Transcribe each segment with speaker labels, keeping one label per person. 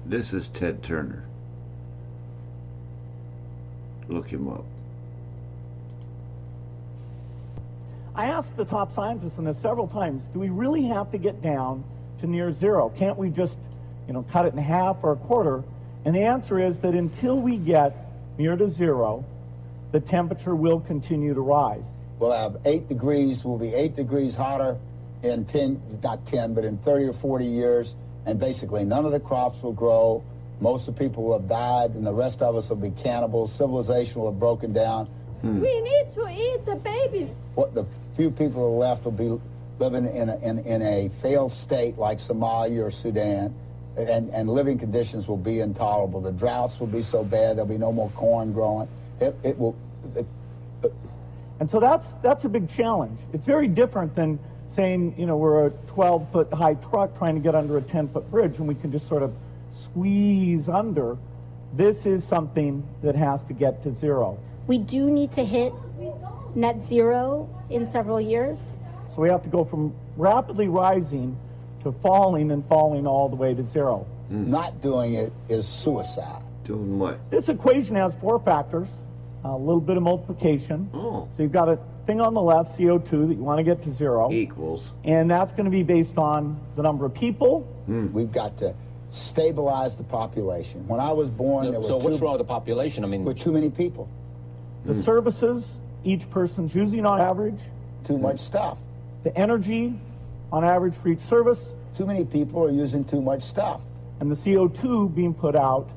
Speaker 1: This is Ted Turner. Look him up.
Speaker 2: I asked the top scientists in this several times, do we really have to get down to near zero? Can't we just, cut it in half or a quarter? And the answer is that until we get near to zero, the temperature will continue to rise.
Speaker 3: We'll have 8 degrees, we'll be 8 degrees hotter in 30 or 40 years, and basically none of the crops will grow. Most of the people will have died, and the rest of us will be cannibals. Civilization will have broken down.
Speaker 4: We need to eat the babies.
Speaker 3: What the few people who are left will be living in a failed state like Somalia or Sudan, and living conditions will be intolerable. The droughts will be so bad there'll be no more corn growing.
Speaker 2: And so that's a big challenge. It's very different than saying, we're a 12-foot high truck trying to get under a 10-foot bridge and we can just sort of squeeze under. This is something that has to get to zero.
Speaker 5: We do need to hit net zero in several years.
Speaker 2: So we have to go from rapidly rising to falling and falling all the way to zero.
Speaker 3: Not doing it is suicide.
Speaker 1: Doing what?
Speaker 2: This equation has 4 factors, a little bit of multiplication.
Speaker 1: Oh.
Speaker 2: So you've got a thing on the left, CO2, that you want to get to zero.
Speaker 1: Equals.
Speaker 2: And that's going to be based on the number of people.
Speaker 3: We've got to stabilize the population. When I was born, there were
Speaker 6: So what's wrong with the population? I mean,
Speaker 3: with too many people.
Speaker 2: The services each person's using on average.
Speaker 3: Too much stuff.
Speaker 2: The energy on average for each service.
Speaker 3: Too many people are using too much stuff.
Speaker 2: And the CO2 being put out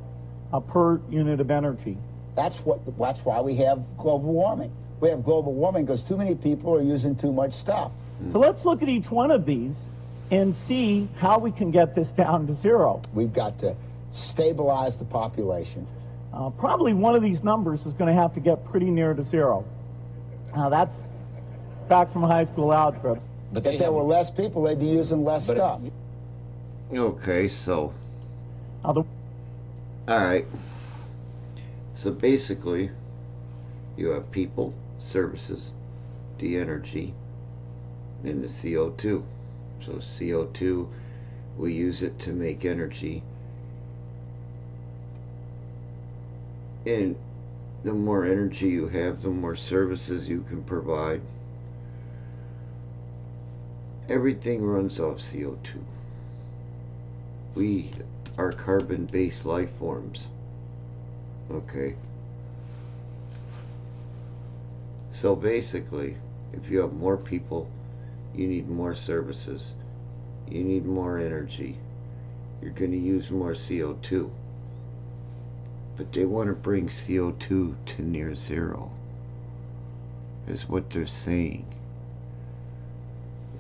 Speaker 2: per unit of energy.
Speaker 3: That's why we have global warming. We have global warming because too many people are using too much stuff.
Speaker 2: So let's look at each one of these and see how we can get this down to zero.
Speaker 3: We've got to stabilize the population.
Speaker 2: Probably one of these numbers is going to have to get pretty near to zero. Now that's back from high school algebra.
Speaker 6: but
Speaker 3: If there were less people, they'd be using less stuff.
Speaker 1: Okay, so.
Speaker 2: Now
Speaker 1: Alright. So basically, you have people, services, the energy, and the CO2. So CO2, we use it to make energy. And the more energy you have, the more services you can provide. Everything runs off CO2. We are carbon-based life forms. Okay. So basically, if you have more people, you need more services. You need more energy. You're going to use more CO2. But they want to bring CO2 to near zero, is what they're saying.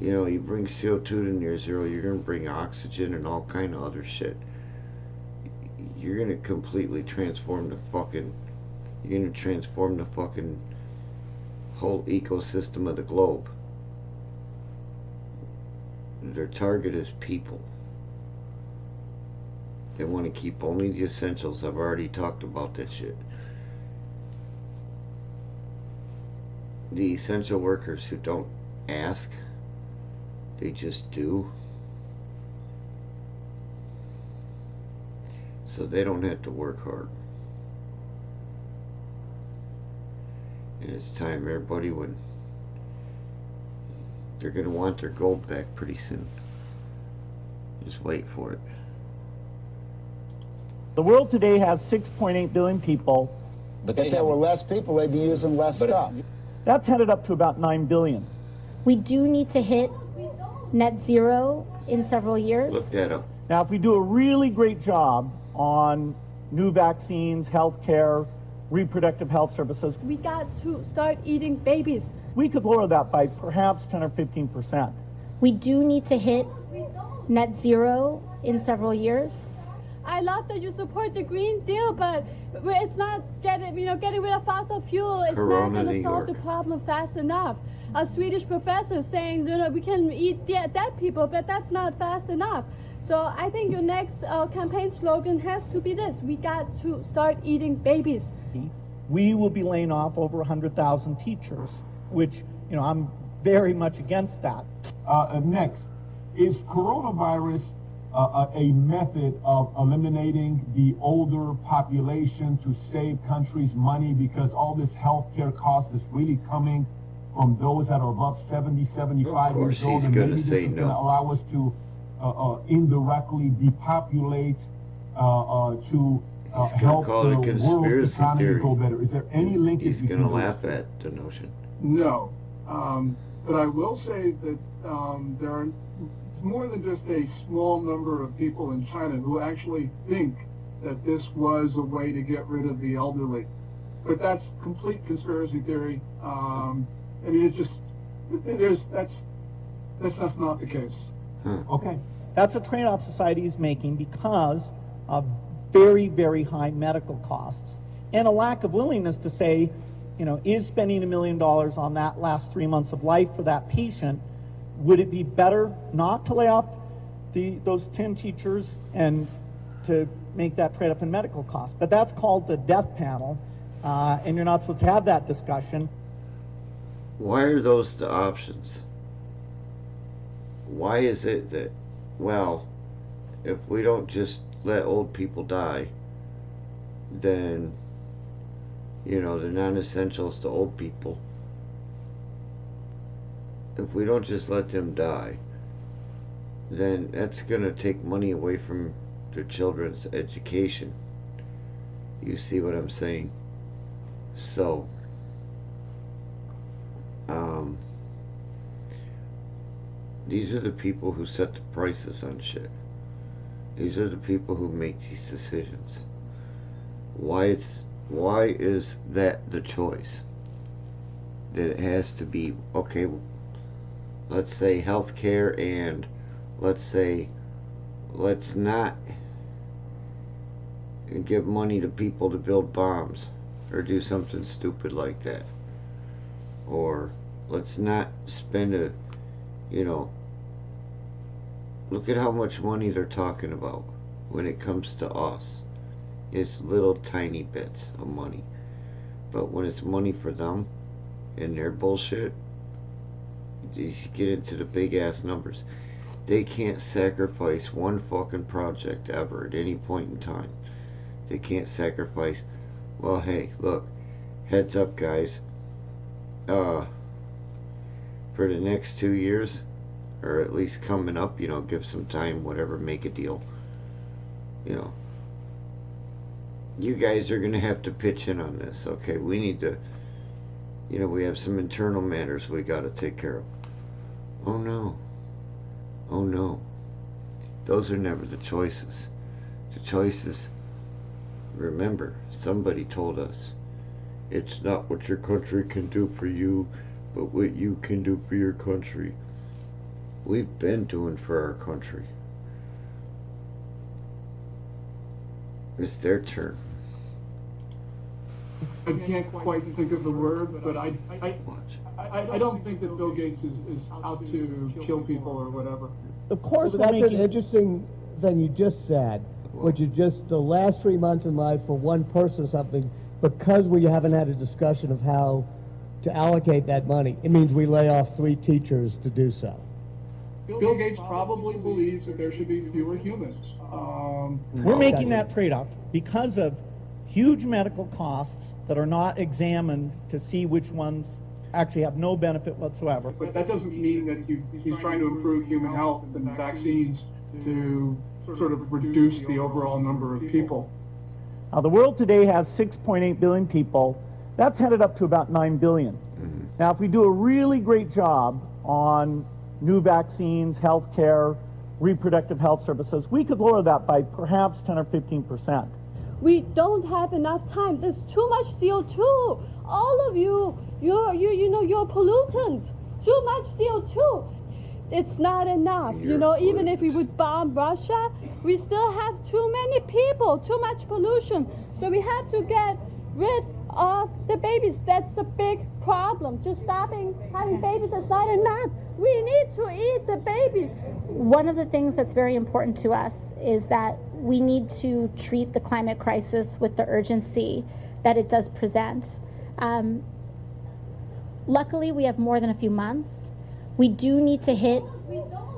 Speaker 1: You bring CO2 to near zero, you're going to bring oxygen and all kind of other shit. You're going to completely transform the fucking whole ecosystem of the globe. Their target is people. They want to keep only the essentials. I've already talked about that shit. The essential workers who don't ask, they just do. So they don't have to work hard. And it's time everybody would. They're going to want their gold back pretty soon. Just wait for it.
Speaker 2: the world today has 6.8 billion people.
Speaker 6: But
Speaker 3: If there were less people, they'd be using less stuff.
Speaker 2: That's headed up to about 9 billion.
Speaker 5: We do need to hit net zero in several years.
Speaker 1: Look that up.
Speaker 2: Now, if we do a really great job on new vaccines, healthcare, reproductive health services,
Speaker 4: We got to start eating babies.
Speaker 2: we could lower that by perhaps 10 or 15%.
Speaker 5: We do need to hit net zero in several years.
Speaker 4: I love that you support the Green Deal, but it's not getting rid of fossil fuel. It's
Speaker 1: Corona,
Speaker 4: not going to
Speaker 1: New
Speaker 4: solve the
Speaker 1: York.
Speaker 4: problem fast enough. A Swedish professor saying, we can eat dead people, but that's not fast enough. So I think your next campaign slogan has to be this: we got to start eating babies.
Speaker 2: We will be laying off over 100,000 teachers, which, I'm very much against that.
Speaker 7: Next, is coronavirus
Speaker 6: a method of eliminating the older population to save countries money, because all this healthcare cost is really coming from those that are above 70, 75 years old, and maybe this is going to allow us to indirectly depopulate to help the world economy go better. Is there any linkage?
Speaker 1: He's going to laugh at the notion.
Speaker 7: No, but I will say that there are more than just a small number of people in China who actually think that this was a way to get rid of the elderly. But that's complete conspiracy theory. I mean, that's just not the case.
Speaker 6: Okay.
Speaker 2: That's a trade-off society is making because of very, very high medical costs and a lack of willingness to say, you know, is spending $1 million on that last 3 months of life for that patient, would it be better not to lay off those 10 teachers and to make that trade-off in medical costs? But that's called the death panel, and you're not supposed to have that discussion.
Speaker 1: Why are those the options? Why is it that, well, if we don't just let old people die, then, you know, the non-essentials to old people, if we don't just let them die, then that's going to take money away from their children's education. You see what I'm saying? So, these are the people who set the prices on shit. These are the people who make these decisions. Why is that the choice? That it has to be, okay, let's say healthcare, and let's not give money to people to build bombs or do something stupid like that. Or let's not spend look at how much money they're talking about when it comes to us. It's little tiny bits of money. But when it's money for them and their bullshit, you get into the big ass numbers. They can't sacrifice one fucking project ever at any point in time. They can't sacrifice, well, hey, look, heads up, guys. For the next 2 years, or at least coming up, you know, give some time, whatever, make a deal. You know, you guys are going to have to pitch in on this, okay? We need to, you know, we have some internal matters we got to take care of. Oh no. Oh no. Those are never the choices. The choices, remember, somebody told us, it's not what your country can do for you, but what you can do for your country. We've been doing for our country. It's their turn.
Speaker 7: I can't quite think of the word, but I don't think that Bill Gates is out to kill people or whatever.
Speaker 2: Of course,
Speaker 8: well, that's an interesting thing you just said, which is just the last 3 months in life for one person or something, because we haven't had a discussion of how to allocate that money. It means we lay off 3 teachers to do so.
Speaker 7: Bill Gates probably believes that there should be fewer humans.
Speaker 2: We're making that trade-off because of huge medical costs that are not examined to see which ones actually have no benefit whatsoever.
Speaker 7: But that doesn't mean that he's trying to improve human health and vaccines to sort of reduce the overall number of people.
Speaker 2: The world today has 6.8 billion people. That's headed up to about 9 billion. Mm-hmm. Now, if we do a really great job on new vaccines, healthcare, reproductive health services, we could lower that by perhaps 10 or 15%.
Speaker 4: We don't have enough time. There's too much CO2. All of you, you're a pollutant. Too much CO2. It's not enough. Even if we would bomb Russia, we still have too many people, too much pollution. So we have to get rid of the babies. That's a big problem. Just stopping having babies is not enough. We need to eat the babies.
Speaker 5: One of the things that's very important to us is that we need to treat the climate crisis with the urgency that it does present. Luckily, we have more than a few months. We do need to hit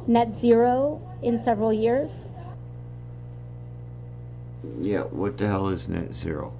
Speaker 5: net zero in several years.
Speaker 1: Yeah, what the hell is net zero?